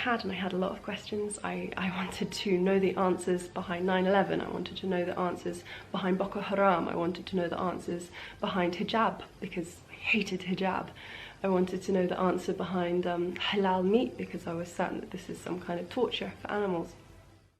had, and I had a lot of questions. I wanted to know the answers behind 9/11. I wanted to know the answers behind Boko Haram. I wanted to know the answers behind hijab, because I hated hijab. I wanted to know the answer behind halal meat, because I was certain that this is some kind of torture for animals.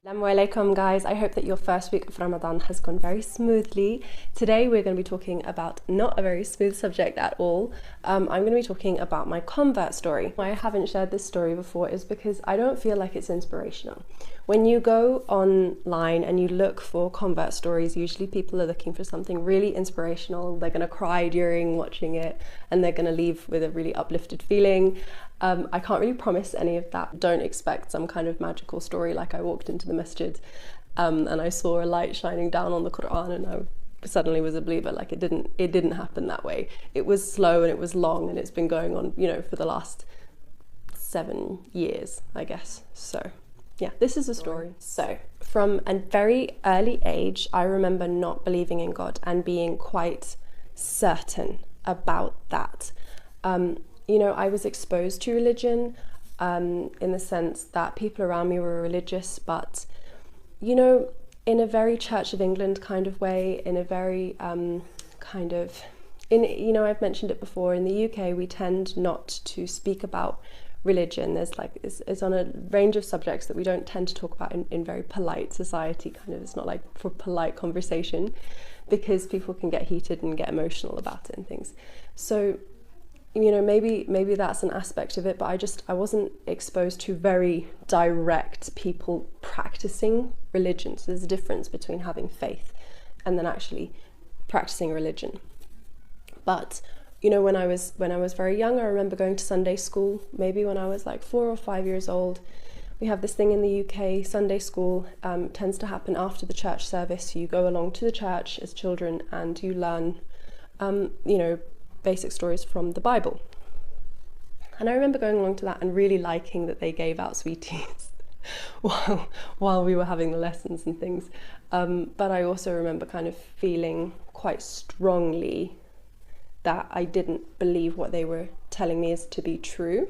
Assalamu alaikum, guys. I hope that your first week of Ramadan has gone very smoothly. Today we're going to be talking about not a very smooth subject at all. I'm going to be talking about my convert story. Why I haven't shared this story before is because I don't feel like it's inspirational. When you go online and you look for convert stories, usually people are looking for something really inspirational. They're going to cry during watching it and they're going to leave with a really uplifted feeling. I can't really promise any of that. Don't expect some kind of magical story like I walked into the masjid and I saw a light shining down on the Quran and I suddenly was a believer. Like it didn't happen that way. It was slow and it was long, and it's been going on, for the last 7 years, I guess. So yeah, this is a story. So from a very early age, I remember not believing in God and being quite certain about that. I was exposed to religion in the sense that people around me were religious, but, in a very Church of England kind of way, in a very I've mentioned it before, in the UK, we tend not to speak about religion. It's on a range of subjects that we don't tend to talk about in very polite society, it's not like for polite conversation, because people can get heated and get emotional about it and things. So maybe that's an aspect of it, but I wasn't exposed to very direct people practicing religion. So there's a difference between having faith and then actually practicing religion. But when I was very young, I remember going to Sunday school, maybe when I was like 4 or 5 years old. We have this thing in the UK, Sunday school tends to happen after the church service. You go along to the church as children and you learn, basic stories from the Bible. And I remember going along to that and really liking that they gave out sweeties while we were having the lessons and things. But I also remember kind of feeling quite strongly that I didn't believe what they were telling me is to be true.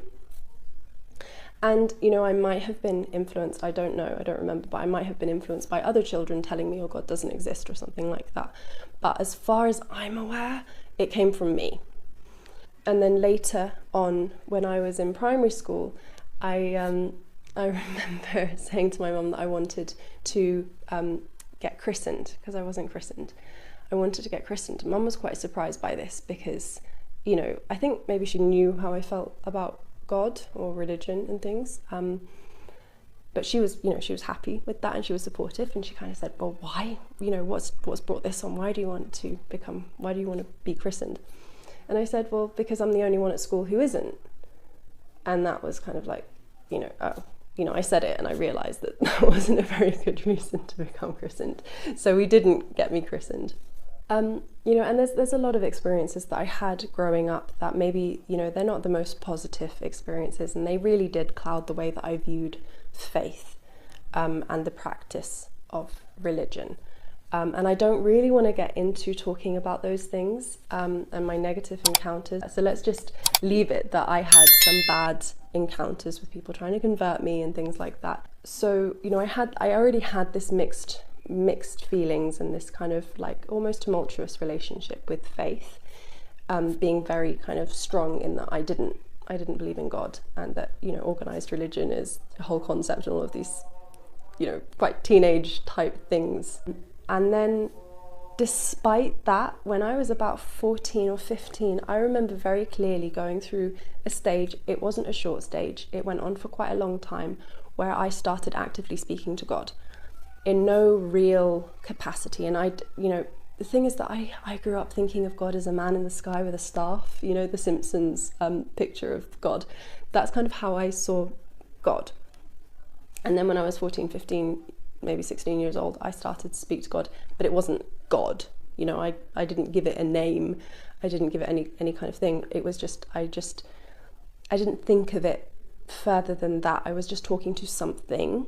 And, I might have been influenced, I don't remember, but I might have been influenced by other children telling me, oh, God doesn't exist or something like that. But as far as I'm aware, it came from me. And then later on, when I was in primary school, I remember saying to my mum that I wanted to get christened, because I wasn't christened. I wanted to get christened. Mum was quite surprised by this because, I think maybe she knew how I felt about God or religion and things. But she was happy with that and she was supportive, and she kind of said, well, why? What's brought this on? Why do you want to be christened? And I said, well, because I'm the only one at school who isn't. And that was kind of like, I said it and I realized that wasn't a very good reason to become christened. So we didn't get me christened. And there's a lot of experiences that I had growing up that maybe, they're not the most positive experiences, and they really did cloud the way that I viewed faith and the practice of religion. And I don't really want to get into talking about those things and my negative encounters. So let's just leave it that I had some bad encounters with people trying to convert me and things like that. So, I already had this mixed feelings and this kind of like almost tumultuous relationship with faith, being very kind of strong in that I didn't believe in God, and that, organized religion is a whole concept and all of these, quite teenage type things. And then despite that, when I was about 14 or 15, I remember very clearly going through a stage. It wasn't a short stage, it went on for quite a long time, where I started actively speaking to God in no real capacity. And the thing is that I grew up thinking of God as a man in the sky with a staff, the Simpsons picture of God. That's kind of how I saw God. And then when I was 14, 15, maybe 16 years old, I started to speak to God, but it wasn't God. I didn't give it a name. I didn't give it any kind of thing. It was just, I didn't think of it further than that. I was just talking to something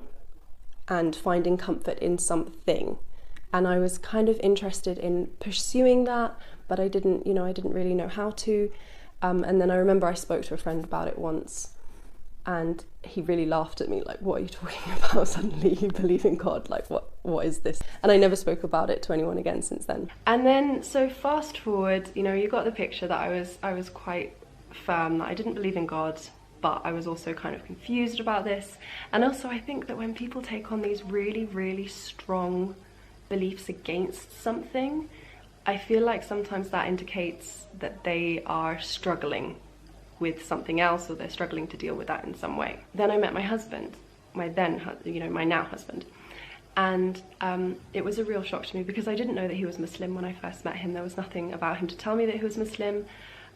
and finding comfort in something. And I was kind of interested in pursuing that, but I didn't really know how to. And then I remember I spoke to a friend about it once, And he really laughed at me, like, what are you talking about? Suddenly you believe in God, like what is this? And I never spoke about it to anyone again since then. And then, so fast forward, you know, you got the picture that I was quite firm that I didn't believe in God, but I was also kind of confused about this. And also I think that when people take on these really, really strong beliefs against something, I feel like sometimes that indicates that they are struggling with something else, or they're struggling to deal with that in some way. Then I met my husband, my now husband, and it was a real shock to me because I didn't know that he was Muslim when I first met him. There was nothing about him to tell me that he was Muslim.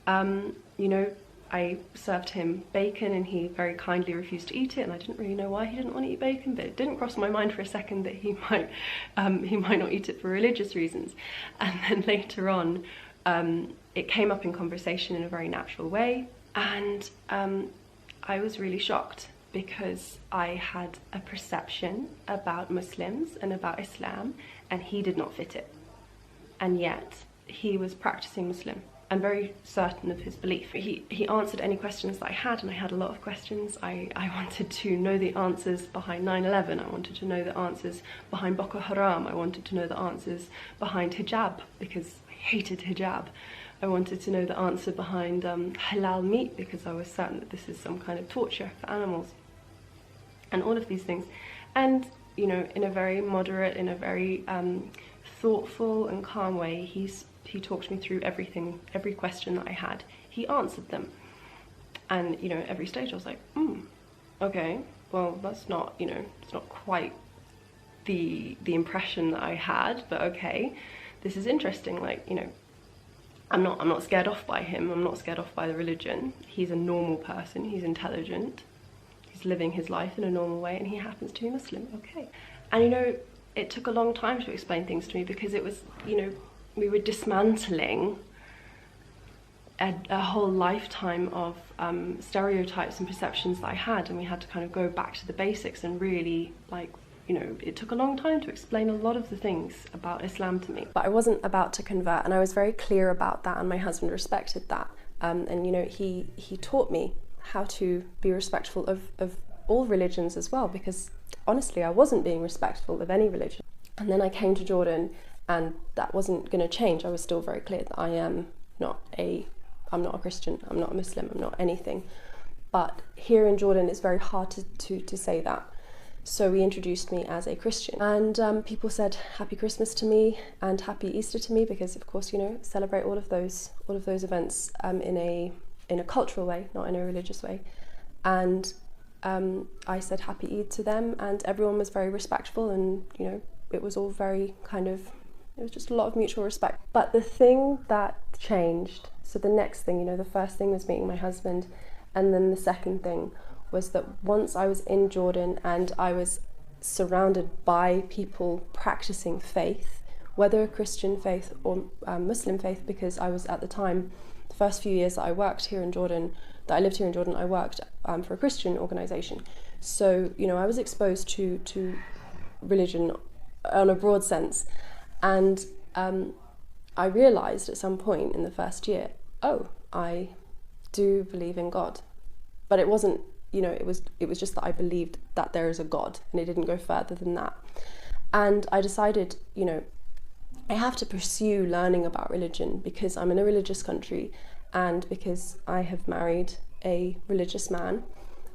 You know, I served him bacon and he very kindly refused to eat it, and I didn't really know why he didn't want to eat bacon, but it didn't cross my mind for a second that he might not eat it for religious reasons. And then later on, it came up in conversation in a very natural way. And I was really shocked because I had a perception about Muslims and about Islam, and he did not fit it. And yet he was practicing Muslim and very certain of his belief. He answered any questions that I had, and I had a lot of questions. I wanted to know the answers behind 9/11. I wanted to know the answers behind Boko Haram. I wanted to know the answers behind hijab, because I hated hijab. I wanted to know the answer behind halal meat, because I was certain that this is some kind of torture for animals, and all of these things. And, you know, in a very moderate, in a very thoughtful and calm way, he talked me through everything, every question that I had. He answered them. And, you know, at every stage I was like, okay, well, that's not, you know, it's not quite the impression that I had, but okay, this is interesting. Like, you know, I'm not scared off by him. I'm not scared off by the religion. He's a normal person. He's intelligent. He's living his life in a normal way, and he happens to be Muslim. Okay. And, you know, it took a long time to explain things to me, because it was, you know, we were dismantling a whole lifetime of stereotypes and perceptions that I had, and we had to kind of go back to the basics and really, like, you know, it took a long time to explain a lot of the things about Islam to me. But I wasn't about to convert, and I was very clear about that, and my husband respected that. And, you know, he taught me how to be respectful of all religions as well, because honestly, I wasn't being respectful of any religion. And then I came to Jordan, and that wasn't going to change. I was still very clear that I'm not a Christian, I'm not a Muslim, I'm not anything. But here in Jordan, it's very hard to say that. So he introduced me as a Christian, and people said Happy Christmas to me and Happy Easter to me, because of course, you know, celebrate all of those events in a cultural way, not in a religious way. And I said Happy Eid to them, and everyone was very respectful, and, you know, it was all very kind of, it was just a lot of mutual respect. But the thing that changed, so the next thing, you know, the first thing was meeting my husband, and then the second thing was that once I was in Jordan and I was surrounded by people practicing faith, whether Christian faith or Muslim faith, because I was at the time, the first few years that I worked here in Jordan, that I lived here in Jordan, I worked for a Christian organisation. So, you know, I was exposed to religion on a broad sense, and I realised at some point in the first year, oh, I do believe in God. But it wasn't, you know, it was just that I believed that there is a God, and it didn't go further than that. And I decided, you know, I have to pursue learning about religion because I'm in a religious country, and because I have married a religious man,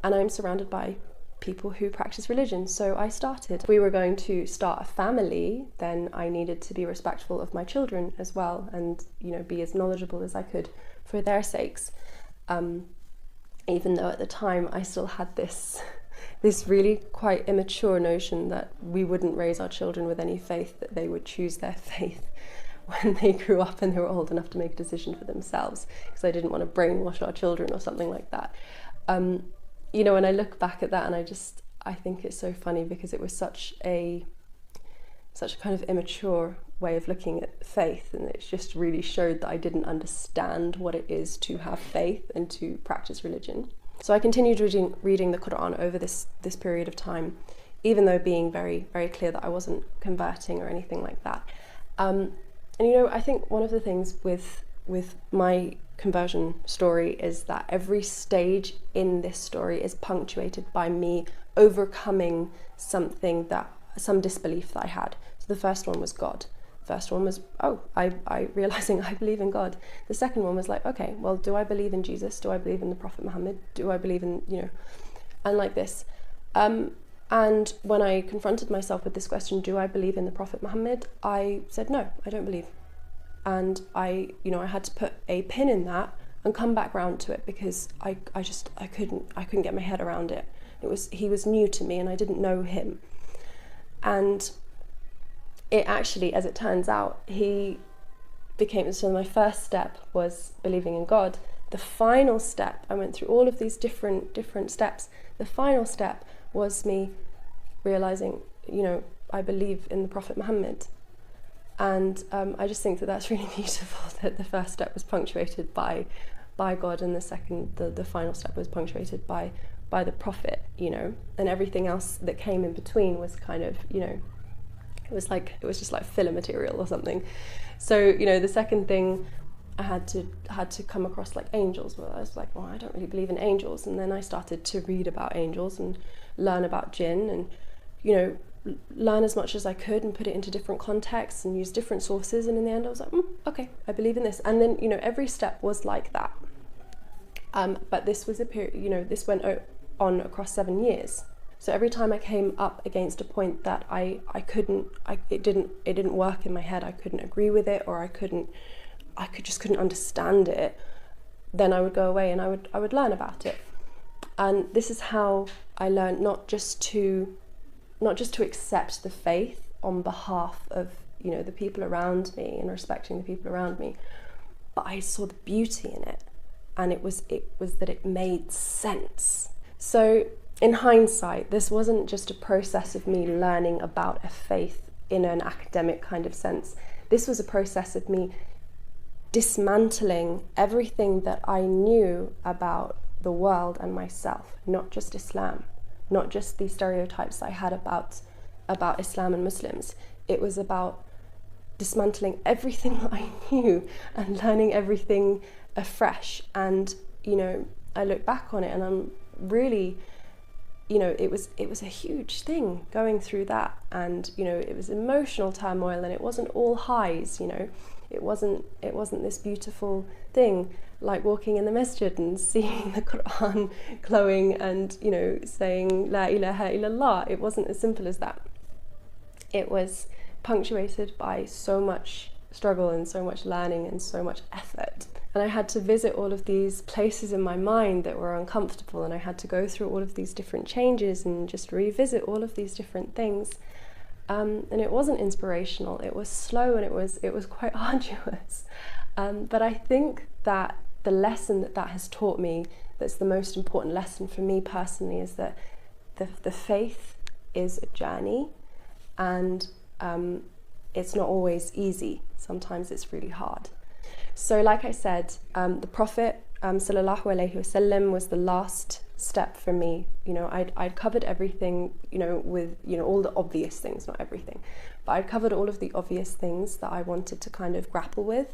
and I'm surrounded by people who practice religion. So I started. If we were going to start a family, then I needed to be respectful of my children as well, and, you know, be as knowledgeable as I could for their sakes. Even though at the time I still had this really quite immature notion that we wouldn't raise our children with any faith, that they would choose their faith when they grew up and they were old enough to make a decision for themselves, because I didn't want to brainwash our children or something like that. You know, when I look back at that, and I think it's so funny, because it was such a kind of immature way of looking at faith, and it just really showed that I didn't understand what it is to have faith and to practice religion. So I continued reading the Quran over this period of time, even though being very, very clear that I wasn't converting or anything like that. And, you know, I think one of the things with my conversion story is that every stage in this story is punctuated by me overcoming some disbelief that I had. So the first one was God. The first one was, I realizing I believe in God. The second one was like, okay, well, do I believe in Jesus? Do I believe in the Prophet Muhammad? Do I believe in, and like this. And when I confronted myself with this question, do I believe in the Prophet Muhammad? I said, no, I don't believe. And I had to put a pin in that and come back round to it, because I couldn't get my head around it. He was new to me and I didn't know him. And it actually, as it turns out, so my first step was believing in God. The final step, I went through all of these different steps. The final step was me realizing, I believe in the Prophet Muhammad. And I just think that that's really beautiful, that the first step was punctuated by God, and the final step was punctuated by the Prophet, and everything else that came in between was kind of, it was just like filler material or something. So, the second thing, I had to come across like angels. Well, I was like, well, I don't really believe in angels. And then I started to read about angels and learn about jinn, and learn as much as I could and put it into different contexts and use different sources. And in the end I was like, okay, I believe in this. And then every step was like that. But this was a period, this went on across 7 years. So every time I came up against a point that it didn't work in my head, I couldn't agree with it, or I just couldn't understand it, then I would go away and I would learn about it. And this is how I learned not just to accept the faith on behalf of the people around me and respecting the people around me, but I saw the beauty in it, and it was that it made sense. So in hindsight, this wasn't just a process of me learning about a faith in an academic kind of sense. This was a process of me dismantling everything that I knew about the world and myself, not just Islam, not just the stereotypes I had about Islam and Muslims. It was about dismantling everything that I knew and learning everything afresh. And I look back on it and I'm really, it was a huge thing going through that. And it was emotional turmoil, and it wasn't all highs. It wasn't this beautiful thing like walking in the masjid and seeing the Quran glowing and saying La ilaha illallah. It wasn't as simple as that. It was punctuated by so much struggle and so much learning and so much effort. And I had to visit all of these places in my mind that were uncomfortable, and I had to go through all of these different changes and just revisit all of these different things. And it wasn't inspirational, it was slow, and it was quite arduous. But I think that the lesson that has taught me, that's the most important lesson for me personally, is that the faith is a journey, and it's not always easy. Sometimes it's really hard. So like I said, the Prophet sallallahu alaihi wasallam was the last step for me. I'd covered everything, with all the obvious things, not everything, but I'd covered all of the obvious things that I wanted to kind of grapple with.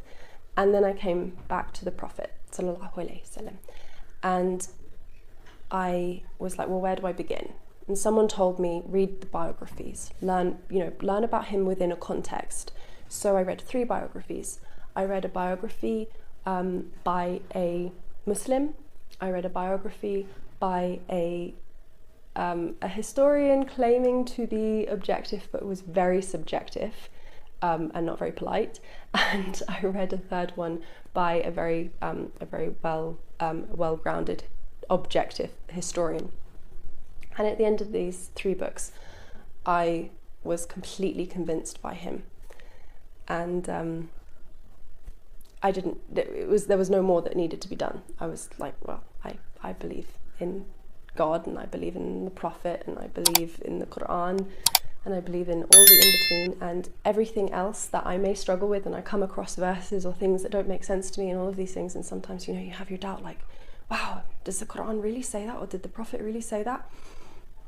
And then I came back to the Prophet sallallahu alaihi wasallam, and I was like, well, where do I begin? And someone told me, read the biographies, learn about him within a context. So I read 3 biographies. I read a biography by a Muslim. I read a biography by a historian claiming to be objective, but was very subjective and not very polite. And I read a third one by a very well-grounded, objective historian. And at the end of these 3 books, I was completely convinced by him. And there was no more that needed to be done. I was like, well, I believe in God, and I believe in the Prophet, and I believe in the Quran, and I believe in all the in-between, and everything else that I may struggle with, and I come across verses or things that don't make sense to me and all of these things, and sometimes, you have your doubt, like, wow, does the Quran really say that, or did the Prophet really say that?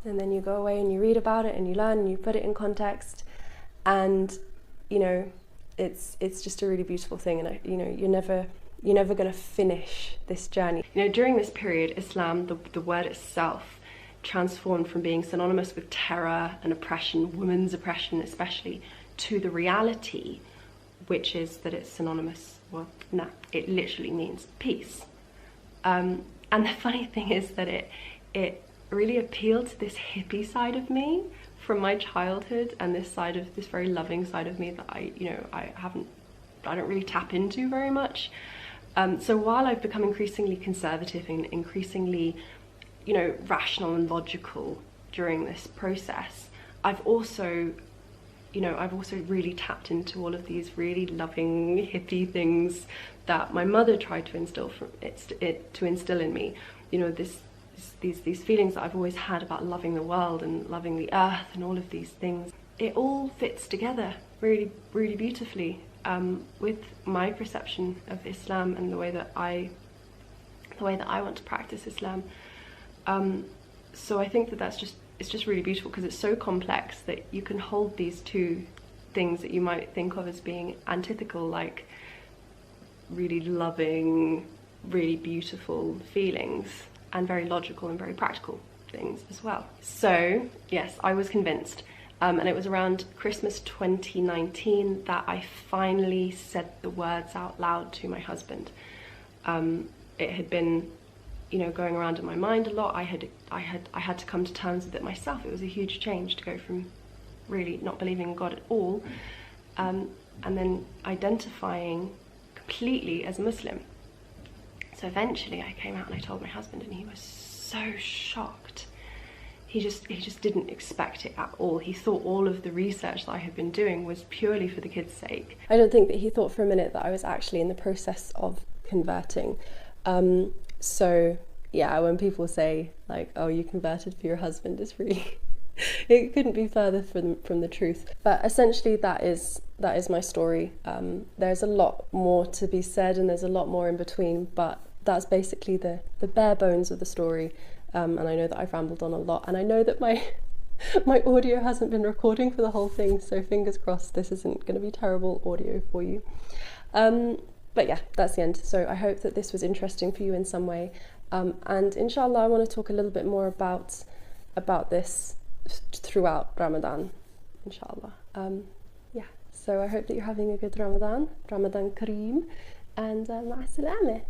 And then you go away and you read about it and you learn and you put it in context, and it's just a really beautiful thing. And you're you're never going to finish this journey. You know, during this period, Islam, the word itself, transformed from being synonymous with terror and oppression, women's oppression especially, to the reality, which is that it's synonymous, well, no, it literally means peace. And the funny thing is that it really appealed to this hippie side of me from my childhood, and this very loving side of me that I don't really tap into very much. So while I've become increasingly conservative and increasingly, you know, rational and logical during this process, I've also really tapped into all of these really loving hippie things that my mother tried to instill in me. You know, these feelings that I've always had about loving the world and loving the earth and all of these things. It all fits together really, really beautifully with my perception of Islam and the way that I want to practice Islam. So I think that it's just really beautiful because it's so complex that you can hold these two things that you might think of as being antithetical, like really loving, really beautiful feelings, and very logical and very practical things as well. So yes, I was convinced, and it was around Christmas 2019 that I finally said the words out loud to my husband. It had been, you know, going around in my mind a lot. I had to come to terms with it myself. It was a huge change to go from really not believing in God at all, and then identifying completely as a Muslim. So eventually I came out and I told my husband, and he was so shocked. He just didn't expect it at all. He thought all of the research that I had been doing was purely for the kids' sake. I don't think that he thought for a minute that I was actually in the process of converting. So yeah, when people say like, oh, you converted for your husband, it's really, it couldn't be further from the truth. But essentially that is my story. There's a lot more to be said and there's a lot more in between, but that's basically the bare bones of the story. And I know that I've rambled on a lot, and I know that my audio hasn't been recording for the whole thing, so fingers crossed this isn't going to be terrible audio for you. But yeah, that's the end. So I hope that this was interesting for you in some way. And inshallah, I want to talk a little bit more about this throughout Ramadan, inshallah. Yeah, so I hope that you're having a good Ramadan Kareem, and ma'a salama.